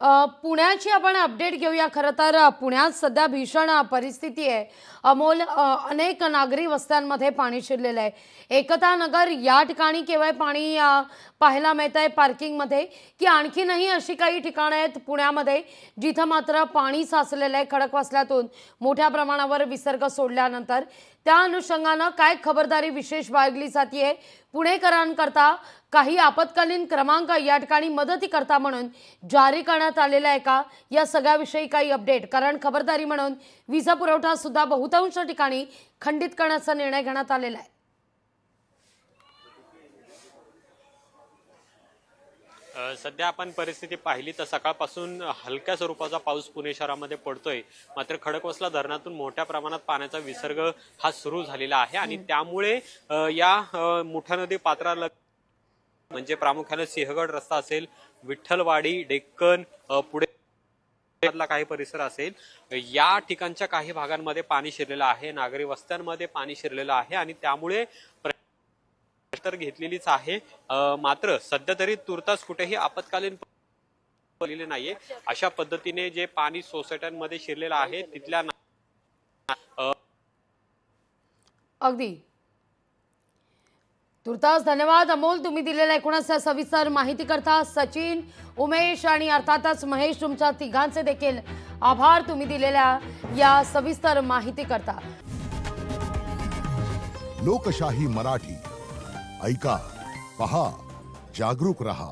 पुण्याची आपण अपडेट घेऊया। खरं तर पुण्यात सध्या भीषण परिस्थिती आहे। अमोल, अनेक नागरी वस्त्यांमध्ये पाणी शिरलेलं आहे। एकता नगर या ठिकाणी केवळ पाणी पाहायला मिळतंय पार्किंगमध्ये, की आणखीनही अशी काही ठिकाणं आहेत पुण्यामध्ये जिथं मात्र पाणी साचलेलं आहे खडकवासल्यातून मोठ्या प्रमाणावर विसर्ग सोडल्यानंतर? त्या अनुषंगानं काय खबरदारी विशेष बाळगली जाते पुणेकरांकरता? काही आपत्कालीन क्रमांक या ठिकाणी मदतीकरता म्हणून जारी करण्यात आलेला आहे का? या सगळ्याविषयी काही अपडेट, कारण खबरदारी म्हणून वीज पुरवठा सुद्धा बहुतांश ठिकाणी खंडित करण्याचा निर्णय घेण्यात आलेला आहे। सध्या आपण परिस्थिती पाहिली तर सकाळपासून हलक्या स्वरूपाचा पाऊस पुणे शहरामध्ये पडतोय, मात्र खडकवासला धरणातून मोठ्या प्रमाणात पाण्याचा विसर्ग हा सुरू झालेला आहे आणि त्यामुळे या मुठा नदी पात्राला म्हणजे प्रामुख्याने सिंहगड रस्ता असेल, विठ्ठलवाडी, डेक्कन, पुढे काही परिसर असेल, या ठिकाणच्या काही भागांमध्ये पाणी शिरलेलं आहे, नागरी वस्त्यांमध्ये पाणी शिरलेलं आहे आणि त्यामुळे तर घेतलेलीच आहे। मात्र सध्या तरी तुर्तास कुठेही आपत्कालीन नाहीये। अशा पद्धतीने जे पाणी सोसायट्यांमध्ये शिरलेलं आहे तिथल्या अगदी तुर्तास धन्यवाद अमोल, तुम्ही दिलेल्या एकूणच सविस्तर माहिती करता। सचिन, उमेश आणि अर्थातच महेश, तुमच्या तिघांचे देखील आभार तुम्ही दिलेल्या या सविस्तर माहिती करता। लोकशाही मराठी ऐका, पहा, जागरूक रहा।